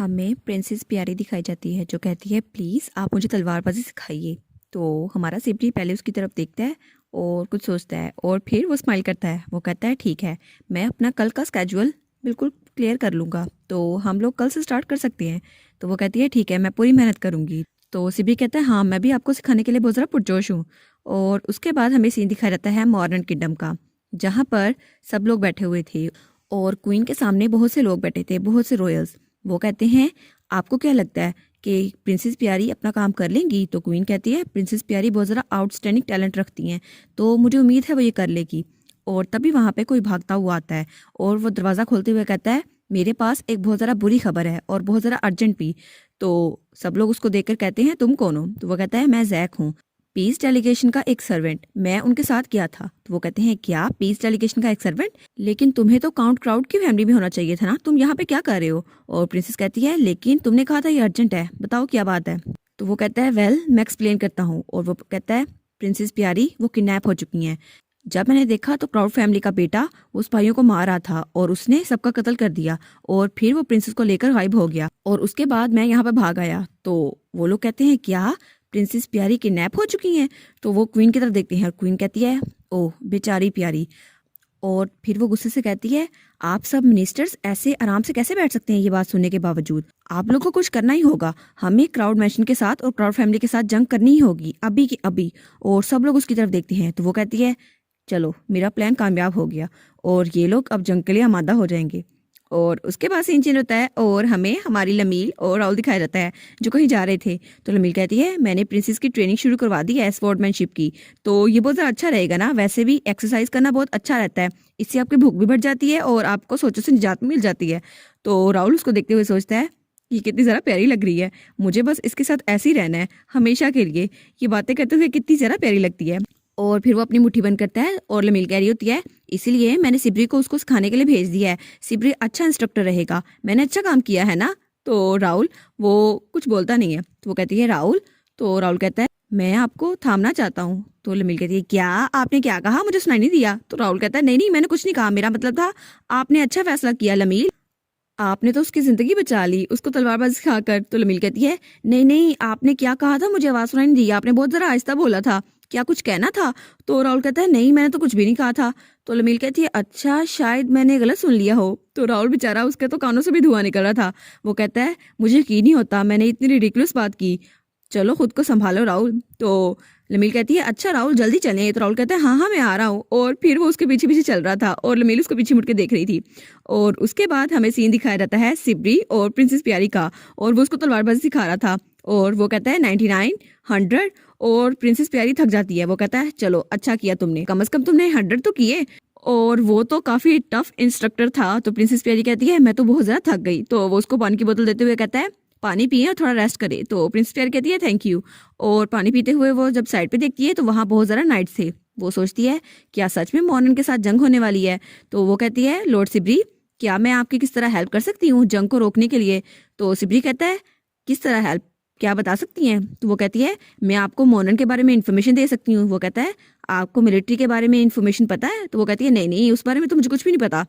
हमें प्रिंसेस प्यारी दिखाई जाती है जो कहती है प्लीज़ आप मुझे तलवारबाजी सिखाइए। तो हमारा सिपरी पहले उसकी तरफ देखता है और कुछ सोचता है और फिर वो स्माइल करता है। वो कहता है ठीक है, मैं अपना कल का स्केड्यूल बिल्कुल क्लियर कर लूँगा, तो हम लोग कल से स्टार्ट कर सकते हैं। तो वो कहती है ठीक है, मैं पूरी मेहनत करूँगी। तो सिपरी कहता है हाँ, मैं भी आपको सिखाने के लिए बहुत ज़्यादा पुरजोश हूँ। और उसके बाद हमें सीन दिखाया जाता है मॉर्निंग किंगडम का, जहाँ पर सब लोग बैठे हुए थे और क्वीन के सामने बहुत से लोग बैठे थे, बहुत से रॉयल्स। वो कहते हैं आपको क्या लगता है कि प्रिंसेस प्यारी अपना काम कर लेंगी? तो क्वीन कहती है प्रिंसेस प्यारी बहुत ज़रा आउटस्टैंडिंग टैलेंट रखती हैं, तो मुझे उम्मीद है वो ये कर लेगी। और तभी वहाँ पे कोई भागता हुआ आता है और वो दरवाज़ा खोलते हुए कहता है मेरे पास एक बहुत ज़रा बुरी खबर है और बहुत ज़रा अर्जेंट भी। तो सब लोग उसको देखकर कहते हैं तुम कौन हो? तो वो कहता है मैं जैक हूँ, पीस डेलीगेशन का एक सर्वेंट। मैं उनके साथ गया था। तो वो कहते हैं क्या पीस डेलीगेशन का एक सर्वेंट? लेकिन तुम्हें तो काउंट क्राउड की फैमिली में होना चाहिए था ना, तुम यहाँ पे क्या कर रहे हो? और प्रिंसेस कहती है लेकिन तुमने कहा था ये अर्जेंट है, बताओ क्या बात है। तो वो कहता है वेल मैं एक्सप्लेन करता हूँ। और वो कहता है प्रिंसेस प्यारी वो किडनैप हो चुकी हैं। जब मैंने देखा तो प्राउड फैमिली का बेटा उस भाइयों को मार रहा था और उसने सबका कत्ल कर दिया और फिर वो प्रिंसेस को लेकर गायब हो गया और उसके बाद मैं यहाँ पे भाग आया। तो वो लोग कहते हैं क्या प्रिंसेस प्यारी किडनैप हो चुकी हैं? तो वो क्वीन की तरफ देखते हैं और क्वीन कहती है ओह बेचारी प्यारी। और फिर वो गुस्से से कहती है आप सब मिनिस्टर्स ऐसे आराम से कैसे बैठ सकते हैं? ये बात सुनने के बावजूद आप लोग को कुछ करना ही होगा। हमें क्राउड मैशन के साथ और क्राउड फैमिली के साथ जंग करनी ही होगी अभी की अभी। और सब लोग उसकी तरफ देखते हैं। तो वो कहती है चलो मेरा प्लान कामयाब हो गया और ये लोग अब जंग के लिए आमादा हो जाएंगे। और उसके बाद सीन चेंज होता है और हमें हमारी लमील और राहुल दिखाया जाता है जो कहीं जा रहे थे। तो लमील कहती है मैंने प्रिंसेस की ट्रेनिंग शुरू करवा दी है स्वॉर्डमैनशिप की, तो ये बहुत ज़्यादा अच्छा रहेगा ना। वैसे भी एक्सरसाइज करना बहुत अच्छा रहता है, इससे आपकी भूख भी बढ़ जाती है और आपको सोचों से निजात मिल जाती है। तो राहुल उसको देखते हुए सोचता है ये कितनी ज़रा प्यारी लग रही है, मुझे बस इसके साथ ऐसे ही रहना है हमेशा के लिए। ये बातें करते हुए कितनी ज़रा प्यारी लगती है। और फिर वो अपनी मुट्ठी बंद करता है और लमील कह रही होती है इसीलिए मैंने सिब्री को उसको सिखाने के लिए भेज दिया है। सिब्री अच्छा इंस्ट्रक्टर रहेगा, मैंने अच्छा काम किया है ना। तो राहुल वो कुछ बोलता नहीं है। तो वो कहती है राहुल। तो राहुल कहता है मैं आपको थामना चाहता हूँ। तो लमील कहती है क्या आपने क्या कहा, मुझे सुनाई नहीं दिया। तो राहुल कहता है नहीं नहीं मैंने कुछ नहीं कहा, मेरा मतलब था आपने अच्छा फैसला किया लमील, आपने तो उसकी जिंदगी बचा ली उसको तलवारबाजी सिखाकर। तो लमील कहती है नहीं नहीं आपने क्या कहा था, मुझे आवाज सुनाई नहीं दी, आपने बहुत जरा आहिस्ता बोला था, क्या कुछ कहना था? तो राहुल कहता है नहीं मैंने तो कुछ भी नहीं कहा था। तो लमील कहती है अच्छा शायद मैंने गलत सुन लिया हो। तो राहुल बेचारा उसके तो कानों से भी धुआं निकल रहा था। वो कहता है मुझे यकीन नहीं होता मैंने इतनी रिडिकुलस बात की, चलो खुद को संभालो राहुल। तो लमील कहती है अच्छा राहुल जल्दी चलें। तो राहुल कहता है हाँ हाँ मैं आ रहा हूँ। और फिर वो उसके पीछे पीछे चल रहा था और लमील उसको पीछे मुड़ के देख रही थी। और उसके बाद हमें सीन दिखाया जाता है सिब्री और प्रिंसेस प्यारी का, और वो उसको तलवारबाजी सिखा रहा था। और वो कहता है 99 100। और प्रिंसेस प्यारी थक जाती है। वो कहता है चलो अच्छा किया तुमने, कम से कम तुमने 100 तो किए। और वो तो काफी टफ इंस्ट्रक्टर था। तो प्रिंसेस प्यारी कहती है मैं तो बहुत ज्यादा थक गई। तो वो उसको पानी की बोतल देते हुए कहता है पानी पिए और थोड़ा रेस्ट करे। तो प्रिंसेस प्यारी कहती है थैंक यू। और पानी पीते हुए वो जब साइड पे देखती है तो वहां बहुत ज़रा नाइट्स थे। वो सोचती है क्या सच में मॉर्निंग के साथ जंग होने वाली है? तो वो कहती है लॉर्ड सिब्री क्या मैं आपकी किस तरह हेल्प कर सकती हूँ जंग को रोकने के लिए? तो सिब्री कहता है किस तरह हेल्प, क्या बता सकती हैं? तो वो कहती है मैं आपको मॉर्निंग के बारे में इन्फॉर्मेशन दे सकती हूँ। वो कहता है आपको मिलिट्री के बारे में इन्फॉर्मेशन पता है? तो वो कहती है नहीं नहीं उस बारे में तो मुझे कुछ भी नहीं पता।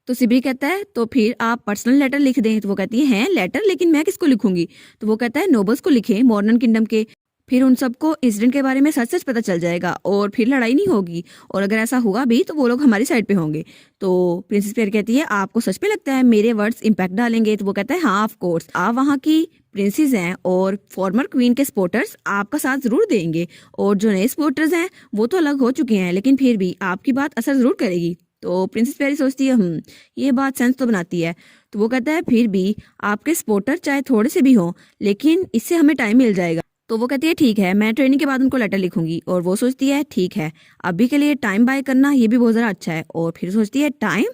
तो सिबी कहता है तो फिर आप पर्सनल लेटर लिख दें। तो वो कहती है लेटर, लेकिन मैं किसको लिखूंगी? तो वो कहता है नोबल्स को लिखें मॉर्निंग किंगडम के, फिर उन सबको इंसिडेंट के बारे में सच सच पता चल जाएगा और फिर लड़ाई नहीं होगी, और अगर ऐसा हुआ भी तो वो लोग हमारी साइड पे होंगे। तो प्रिंसेस पेयर कहती है आपको सच में लगता है मेरे वर्ड्स इम्पैक्ट डालेंगे? तो वो कहता है हाँ ऑफ कोर्स, आप वहाँ की प्रिंसेस हैं और फॉर्मर क्वीन के सपोर्टर्स आपका साथ जरूर देंगे, और जो नए सपोर्टर्स हैं वो तो अलग हो चुके हैं लेकिन फिर भी आपकी बात असर जरूर करेगी। तो प्रिंसेस प्यारी सोचती है ये बात सेंस तो बनाती है। तो वो कहता है फिर भी आपके सपोर्टर चाहे थोड़े से भी हों लेकिन इससे हमें टाइम मिल जाएगा। तो वो कहती है ठीक है मैं ट्रेनिंग के बाद उनको लेटर लिखूंगी। और वो सोचती है ठीक है अभी के लिए टाइम बाय करना ये भी बहुत ज़रा अच्छा है। और फिर सोचती है टाइम।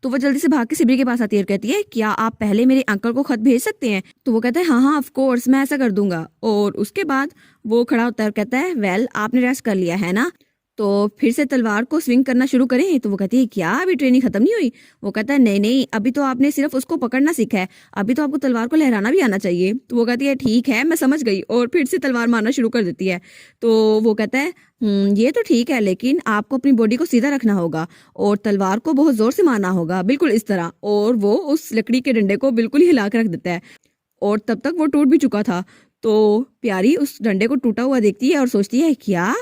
तो वो जल्दी से भाग के सिबरी के पास आती है और कहती है क्या आप पहले मेरे अंकल को खत भेज सकते हैं? तो वो कहता है हाँ हाँ ऑफ कोर्स मैं ऐसा कर दूंगा। और उसके बाद वो खड़ा होता है और कहता है वेल आपने रेस्ट कर लिया है ना, तो फिर से तलवार को स्विंग करना शुरू करें? तो वो कहती है क्या अभी ट्रेनिंग खत्म नहीं हुई? वो कहता है नहीं नहीं अभी तो आपने सिर्फ उसको पकड़ना सीखा है, अभी तो आपको तलवार को लहराना भी आना चाहिए। तो वो कहती है ठीक है मैं समझ गई, और फिर से तलवार मारना शुरू कर देती है। तो वो कहता है ये तो ठीक है लेकिन आपको अपनी बॉडी को सीधा रखना होगा और तलवार को बहुत जोर से मारना होगा बिल्कुल इस तरह। और वो उस लकड़ी के डंडे को बिल्कुल ही हिला कर रख देता है। और तब तक वो टूट भी चुका था। तो प्यारी उस डंडे को टूटा हुआ देखती है और सोचती है क्या।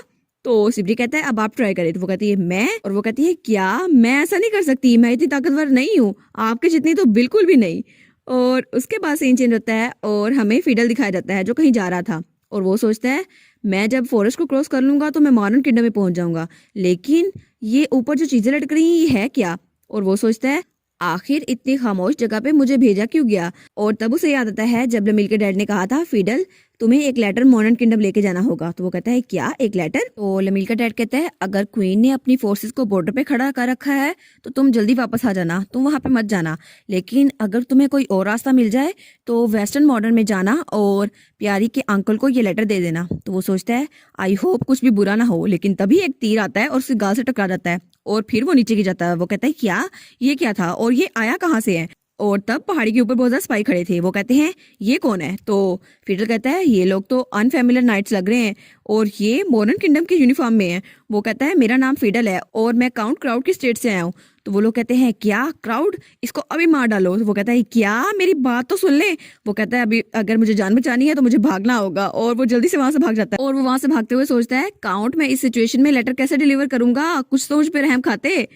तो सिबरी कहता है अब आप ट्राई करें। तो वो कहती है मैं, और वो कहती है क्या, मैं ऐसा नहीं कर सकती, मैं इतनी ताकतवर नहीं हूँ, आपके जितनी तो बिल्कुल भी नहीं। और उसके बाद सीन चेंज होता है और हमें फिडल दिखाया जाता है जो कहीं जा रहा था। और वो सोचता है मैं जब फॉरेस्ट को क्रॉस कर लूंगा तो मैं मॉडर्न किंगडम में पहुंच जाऊंगा, लेकिन ये ऊपर जो चीजें लटक रही हैं ये है क्या। और वो सोचता है आखिर इतनी खामोश जगह पे मुझे भेजा क्यों गया। और तब उसे याद आता है जब लमील के डैड ने कहा था फिडल तुम्हें एक लेटर मॉडर्न किंगडम लेके जाना होगा। तो वो कहता है क्या एक लेटर। तो लमील का डैड कहता है अगर क्वीन ने अपनी फोर्सेस को बॉर्डर पे खड़ा कर रखा है तो तुम जल्दी वापस आ जाना, तुम वहां पे मत जाना, लेकिन अगर तुम्हें कोई और रास्ता मिल जाए तो वेस्टर्न मॉडर्न में जाना और प्यारी के अंकल को ये लेटर दे देना। तो वो सोचता है आई होप कुछ भी बुरा ना हो, लेकिन तभी एक तीर आता है और उसके गाल से टकरा जाता है और फिर वो नीचे गिर जाता है। वो कहता है क्या, ये क्या था और ये आया कहाँ से है। और तब पहाड़ी के ऊपर बहुत ज्यादा स्पाई खड़े थे। वो कहते हैं ये कौन है। तो फिडल कहता है ये लोग तो अनफेमिलियर नाइट्स लग रहे हैं और ये मॉडर्न किंगडम के यूनिफॉर्म में है। वो कहता है मेरा नाम फिडल है और मैं काउंट क्राउड की स्टेट से आया हूँ। तो वो लोग कहते हैं क्या क्राउड, इसको अभी मार डालो। तो वो कहता है क्या, मेरी बात तो सुन ले। वो कहता है अभी अगर मुझे जान बचानी है तो मुझे भागना होगा। और वो जल्दी से वहां से भाग जाता है और वो वहां से भागते हुए सोचता है काउंट मैं इस सिचुएशन में लेटर कैसे डिलीवर करूंगा, कुछ तो मुझ पे रहम खाते।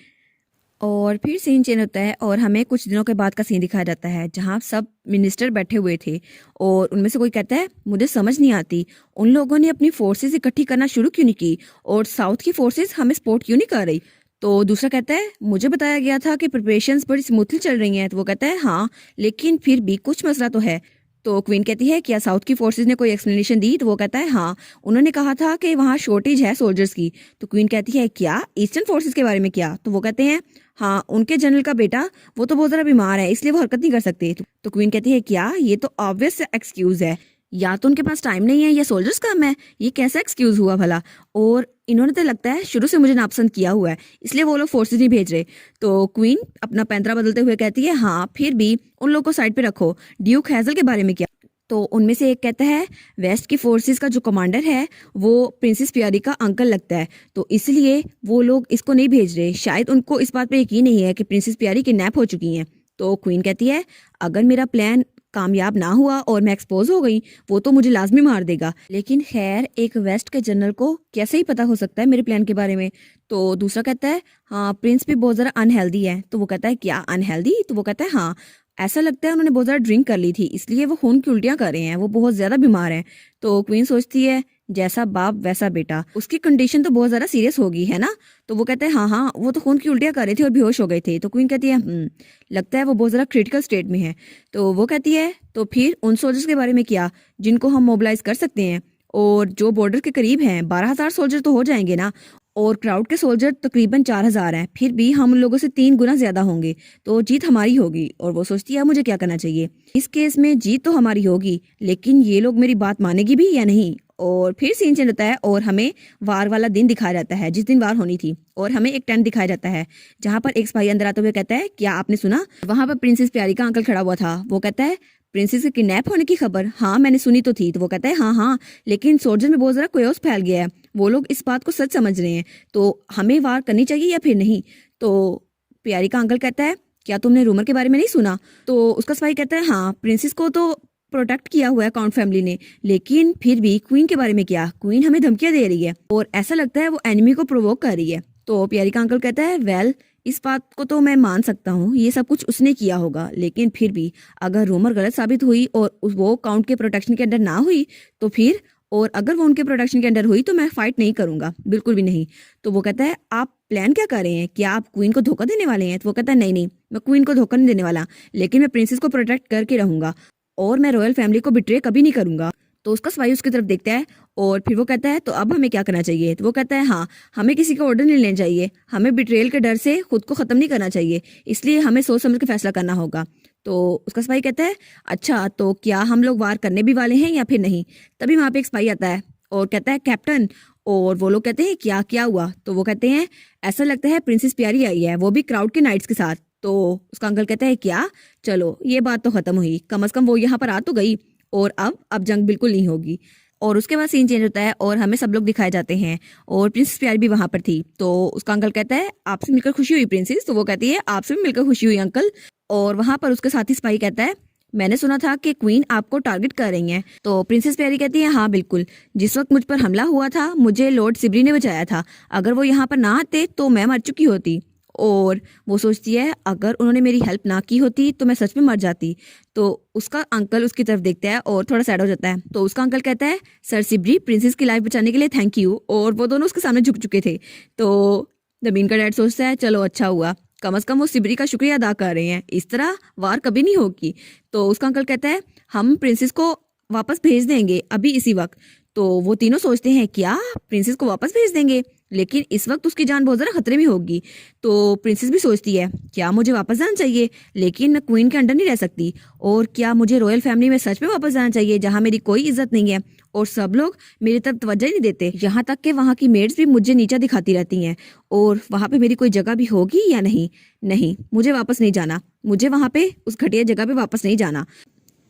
और फिर सीन चेंज होता है और हमें कुछ दिनों के बाद का सीन दिखाया जाता है जहाँ सब मिनिस्टर बैठे हुए थे और उनमें से कोई कहता है मुझे समझ नहीं आती उन लोगों ने अपनी फोर्सेस इकट्ठी करना शुरू क्यों नहीं की और साउथ की फोर्सेस हमें सपोर्ट क्यों नहीं कर रही। तो दूसरा कहता है मुझे बताया गया था कि प्रिपरेशंस बड़ी स्मूथली चल रही हैं। तो वो कहता है हाँ, लेकिन फिर भी कुछ मसला तो है। तो क्वीन कहती है क्या साउथ की फोर्सेस ने कोई एक्सप्लेनेशन दी। तो वो कहता है हाँ, उन्होंने कहा था कि वहाँ शॉर्टेज है सोल्जर्स की। तो क्वीन कहती है क्या ईस्टर्न फोर्सेस के बारे में क्या। तो वो कहते हैं हाँ, उनके जनरल का बेटा वो तो बहुत ज़्यादा बीमार है इसलिए वो हरकत नहीं कर सकते। तो क्वीन कहती है क्या, ये तो ऑब्वियस एक्सक्यूज है, या तो उनके पास टाइम नहीं है या सोल्जर्स कम है, ये कैसा एक्सक्यूज हुआ भला। और इन्होंने तो लगता है शुरू से मुझे नापसंद किया हुआ है इसलिए वो लोग फोर्सेस नहीं भेज रहे। तो क्वीन अपना पैंतरा बदलते हुए कहती है हाँ फिर भी उन लोग को साइड पे रखो, ड्यूक हैजल के बारे में क्या। तो उनमें से एक कहता है वेस्ट की फोर्सेस का जो कमांडर है वो प्रिंसेस प्यारी का अंकल लगता है, तो इसलिए वो लोग इसको नहीं भेज रहे, शायद उनको इस बात पे यकीन नहीं है कि प्रिंसेस प्यारी किडनैप हो चुकी हैं। तो क्वीन कहती है अगर मेरा प्लान कामयाब ना हुआ और मैं एक्सपोज हो गई वो तो मुझे लाजमी मार देगा, लेकिन खैर एक वेस्ट के जनरल को कैसे ही पता हो सकता है मेरे प्लान के बारे में। तो दूसरा कहता है हाँ प्रिंस भी बहुत ज़रा अनहेल्दी है। तो वो कहता है क्या अनहेल्दी। तो वो कहता है हाँ, ऐसा लगता है उन्होंने बहुत ज़्यादा ड्रिंक कर ली थी इसलिए वो खून की उल्टियाँ कर रहे हैं, वो बहुत ज़्यादा बीमार हैं। तो क्वीन सोचती है जैसा बाप वैसा बेटा, उसकी कंडीशन तो बहुत ज़्यादा सीरियस होगी है ना। तो वो कहते हैं हाँ हाँ, वो तो खून की उल्टियाँ कर रहे थे और बेहोश हो गए थे। तो क्वीन कहती है लगता है वो बहुत ज़्यादा क्रिटिकल स्टेट में है। तो वो कहती है तो फिर उन सोल्जर्स के बारे में क्या जिनको हम मोबिलाइज कर सकते हैं, और जो बॉर्डर के करीब हैं 12,000 सोल्जर तो हो जाएंगे ना, और क्राउड के सोल्जर तकरीबन 4,000 हैं, फिर भी हम उन लोगों से 3 गुना ज्यादा होंगे, तो जीत हमारी होगी। और वो सोचती है मुझे क्या करना चाहिए इस केस में, जीत तो हमारी होगी लेकिन ये लोग मेरी बात मानेगी भी या नहीं। और फिर सीन चेंज होता है और हमें वार वाला दिन दिखाया जाता है जिस दिन वार होनी थी, और हमें एक टेंट दिखाया जाता है जहाँ पर एक सिपाही अंदर आते हुए कहता है क्या आपने सुना, वहां पर प्रिंसेस प्यारी का अंकल खड़ा हुआ था। वो कहता है प्रिंसेस के किडनैप होने की खबर, हाँ मैंने सुनी तो थी। तो वो कहता है हाँ हाँ, लेकिन सोल्जर में बहुत ज़रा कोयोस फैल गया है, वो लोग इस बात को सच समझ रहे हैं, तो हमें वार करनी चाहिए या फिर नहीं। तो प्यारी का अंकल कहता है क्या तुमने रूमर के बारे में नहीं सुना। तो उसका सिपाही कहता है हाँ, प्रिंसेस को तो प्रोटेक्ट किया हुआ है काउंट फैमिली ने, लेकिन फिर भी क्वीन के बारे में क्या, क्वीन हमें धमकियां दे रही है और ऐसा लगता है वो एनिमी को प्रोवोक कर रही है। तो प्यारी का अंकल कहता है वेल इस बात को तो मैं मान सकता हूँ, ये सब कुछ उसने किया होगा, लेकिन फिर भी अगर रूमर गलत साबित हुई और वो काउंट के प्रोटेक्शन के अंडर ना हुई तो फिर, और अगर वो उनके प्रोटेक्शन के अंडर हुई तो मैं फाइट नहीं करूंगा, बिल्कुल भी नहीं। तो वो कहता है आप प्लान क्या कर रहे हैं, क्या आप क्वीन को धोखा देने वाले हैं। तो वो कहता है नहीं नहीं, मैं क्वीन को धोखा नहीं देने वाला, लेकिन मैं प्रिंसेस को प्रोटेक्ट करके रहूंगा और मैं रॉयल फैमिली को बिट्रे कभी नहीं करूंगा। तो उसका सिपाही उसकी तरफ देखता है और फिर वो कहता है तो अब हमें क्या करना चाहिए। तो वो कहता है हाँ, हमें किसी का ऑर्डर नहीं लेना चाहिए, हमें बिट्रेयल के डर से खुद को खत्म नहीं करना चाहिए, इसलिए हमें सोच समझ के फैसला करना होगा। तो उसका सिपाही कहता है अच्छा तो क्या हम लोग वार करने भी वाले हैं या फिर नहीं। तभी वहां पे एक सिपाही आता है और कहता है कैप्टन, और वो लोग कहते हैं क्या क्या हुआ। तो वो कहते हैं ऐसा लगता है प्रिंसेस प्यारी आई है, वो भी क्राउड के नाइट्स के साथ। तो उसका अंकल कहता है क्या, चलो ये बात तो खत्म हुई, कम से कम वो यहाँ पर आ तो गई, और अब जंग बिल्कुल नहीं होगी। और उसके बाद सीन चेंज होता है और हमें सब लोग दिखाए जाते हैं और प्रिंसेस प्यारी भी वहां पर थी। तो उसका अंकल कहता है आपसे मिलकर खुशी हुई प्रिंसेस। तो वो कहती है आपसे भी मिलकर खुशी हुई अंकल। और वहां पर उसके साथी सिपाही कहता है मैंने सुना था कि क्वीन आपको टारगेट कर रही हैं। तो प्रिंसेस प्यारी कहती है हाँ बिल्कुल, जिस वक्त मुझ पर हमला हुआ था मुझे लॉर्ड सिब्री ने बचाया था। अगर वो यहाँ पर ना आते तो मैं मर चुकी होती। और वो सोचती है अगर उन्होंने मेरी हेल्प ना की होती तो मैं सच में मर जाती। तो उसका अंकल उसकी तरफ देखता है और थोड़ा सैड हो जाता है। तो उसका अंकल कहता है सर सिब्री, प्रिंसेस की लाइफ बचाने के लिए थैंक यू। और वो दोनों उसके सामने झुक चुके थे। तो नबीन का डैड सोचता है चलो अच्छा हुआ, कम से कम वो सिब्री का शुक्रिया अदा कर रहे हैं, इस तरह वार कभी नहीं होगी। तो उसका अंकल कहता है हम प्रिंसेस को वापस भेज देंगे अभी इसी वक्त। तो वो तीनों सोचते हैं क्या प्रिंसेस को वापस भेज देंगे, लेकिन इस वक्त उसकी जान बहुत ज़्यादा खतरे में होगी। तो प्रिंसेस भी सोचती है क्या मुझे वापस जाना चाहिए, लेकिन मैं क्वीन के अंडर नहीं रह सकती। और क्या मुझे रॉयल फैमिली में सच में वापस जाना चाहिए जहाँ मेरी कोई इज्जत नहीं है और सब लोग मेरी तरफ तवज्जो ही नहीं देते, यहाँ तक कि वहाँ की मेड्स भी मुझे नीचा दिखाती रहती हैं। और वहाँ पे मेरी कोई जगह भी होगी या नहीं। नहीं, मुझे वापस नहीं जाना, मुझे वहाँ पे उस घटिया जगह पे वापस नहीं जाना।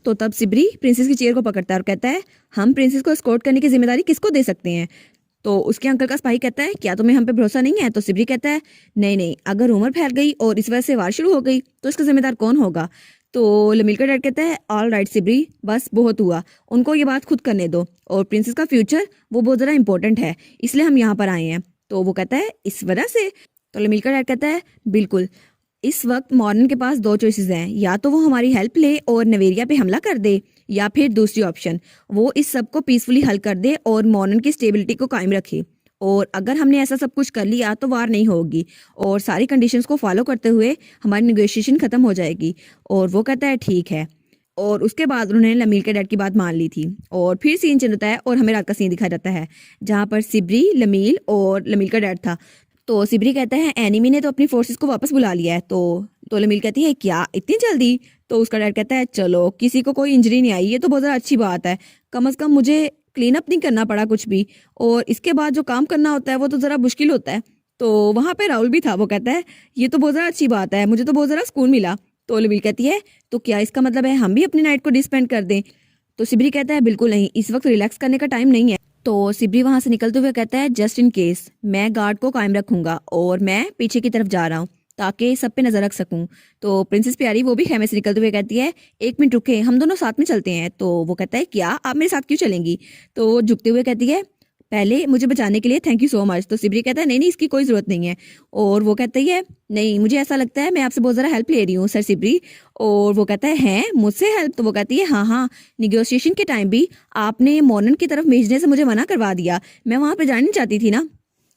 तो तब सिब्री प्रिंसेस की चेयर को पकड़ता है और कहता है हम प्रिंसेस को एस्कॉर्ट करने की जिम्मेदारी किसको दे सकते हैं। तो उसके अंकल का स्पाई कहता है क्या तुम्हें हम पे भरोसा नहीं है। तो सिब्री कहता है नहीं नहीं, अगर रूमर फैल गई और इस वजह से वार शुरू हो गई तो इसका जिम्मेदार कौन होगा। तो लमील का डैड कहता है ऑल राइट सिब्री, बस बहुत हुआ, उनको ये बात खुद करने दो। और प्रिंसेस का फ्यूचर वो बहुत ज़्यादा इंपॉर्टेंट है, इसलिए हम यहाँ पर आए हैं। तो वो कहता है इस वजह से। तो लमील का डैड कहता है बिल्कुल, इस वक्त मॉर्निंग के पास दो चॉइसेस हैं, या तो वो हमारी हेल्प ले और नवेरिया पे हमला कर दे, या फिर दूसरी ऑप्शन वो इस सब को पीसफुली हल कर दे और मॉर्निंग की स्टेबिलिटी को कायम रखे। और अगर हमने ऐसा सब कुछ कर लिया तो वार नहीं होगी और सारी कंडीशंस को फॉलो करते हुए हमारी निगोशिएशन खत्म हो जाएगी। और वो कहता है ठीक है। और उसके बाद उन्होंने लमील के डैड की बात मान ली थी। और फिर सीन चेंज होता है और हमें रात का सीन दिखाया जाता है जहाँ पर सिब्री, लमील और लमील का डैड था। तो सिब्री कहता है एनिमी ने तो अपनी फोर्सेस को वापस बुला लिया है। तो लमील कहती है क्या इतनी जल्दी। तो उसका डैड कहता है चलो किसी को कोई इंजरी नहीं आई, ये तो बहुत ज़्यादा अच्छी बात है, कम से कम मुझे क्लीन अप नहीं करना पड़ा कुछ भी, और इसके बाद जो काम करना होता है वो तो ज़रा मुश्किल होता है। तो वहाँ पे राहुल भी था, वो कहता है ये तो बहुत ज़्यादा अच्छी बात है, मुझे तो बहुत ज़्यादा सुकून मिला। तो लमील कहती है तो क्या इसका मतलब है हम भी अपनी नाइट को डिस्पेंड कर दें। तो सिब्री कहता है बिल्कुल नहीं, इस वक्त रिलैक्स करने का टाइम नहीं है। तो सिब्री वहां से निकलते हुए कहता है जस्ट इन केस मैं गार्ड को कायम रखूंगा और मैं पीछे की तरफ जा रहा हूँ ताकि सब पे नजर रख सकूं। तो प्रिंसेस प्यारी वो भी खेमे से निकलते हुए कहती है एक मिनट रुके, हम दोनों साथ में चलते हैं। तो वो कहता है क्या आप मेरे साथ क्यों चलेंगी। तो वो झुकते हुए कहती है पहले मुझे बचाने के लिए थैंक यू सो मच। तो सिब्री कहता है नहीं नहीं, इसकी कोई जरूरत नहीं है। और वो कहती है नहीं, मुझे ऐसा लगता है मैं आपसे बहुत ज़्यादा हेल्प ले रही हूँ सर सिब्री। और वो कहता है हैं मुझसे हेल्प। तो वो कहती है हाँ हाँ, निगोशिएशन के टाइम भी आपने मोनन की तरफ भेजने से मुझे मना करवा दिया, मैं वहाँ पे जाना नहीं चाहती थी ना,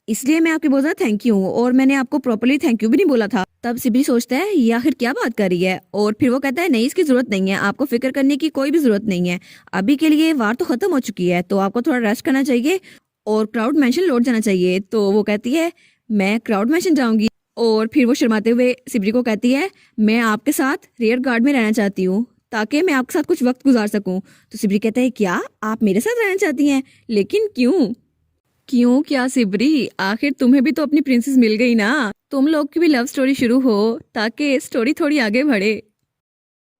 इसलिए मैं आपकी बहुत ज़्यादा थैंक यू हूँ और मैंने आपको प्रॉपर्ली थैंक यू भी नहीं बोला था। तब सिब्री सोचता है ये आखिर क्या बात कर रही है। और फिर वो कहता है नहीं, इसकी जरूरत नहीं है, आपको फिक्र करने की कोई भी जरूरत नहीं है, अभी के लिए वार तो खत्म हो चुकी है, तो आपको थोड़ा रेस्ट करना चाहिए और क्राउड मैंशन लौट जाना चाहिए। तो वो कहती है मैं क्राउड मैंशन जाऊंगी। और फिर वो शर्माते हुए सिब्री को कहती है मैं आपके साथ रियर गार्ड में रहना चाहती हूँ ताकि मैं आपके साथ कुछ वक्त गुजार सकूं। तो सिब्री कहता है क्या आप मेरे साथ रहना चाहती हैं, लेकिन क्यों। क्यों क्या सिब्री, आखिर तुम्हें भी तो अपनी प्रिंसेस मिल गई ना, तुम लोग की भी लव स्टोरी शुरू हो ताकि स्टोरी थोड़ी आगे बढ़े।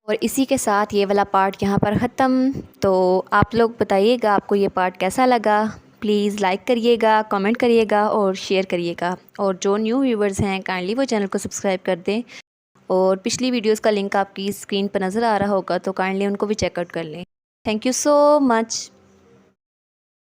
और इसी के साथ ये वाला पार्ट यहाँ पर ख़त्म। तो आप लोग बताइएगा आपको ये पार्ट कैसा लगा। प्लीज़ लाइक करिएगा, कमेंट करिएगा और शेयर करिएगा। और जो न्यू व्यूवर्स हैं काइंडली वो चैनल को सब्सक्राइब कर दें। और पिछली वीडियोस का लिंक आपकी स्क्रीन पर नज़र आ रहा होगा तो काइंडली उनको भी चेकआउट कर लें। Thank you so much.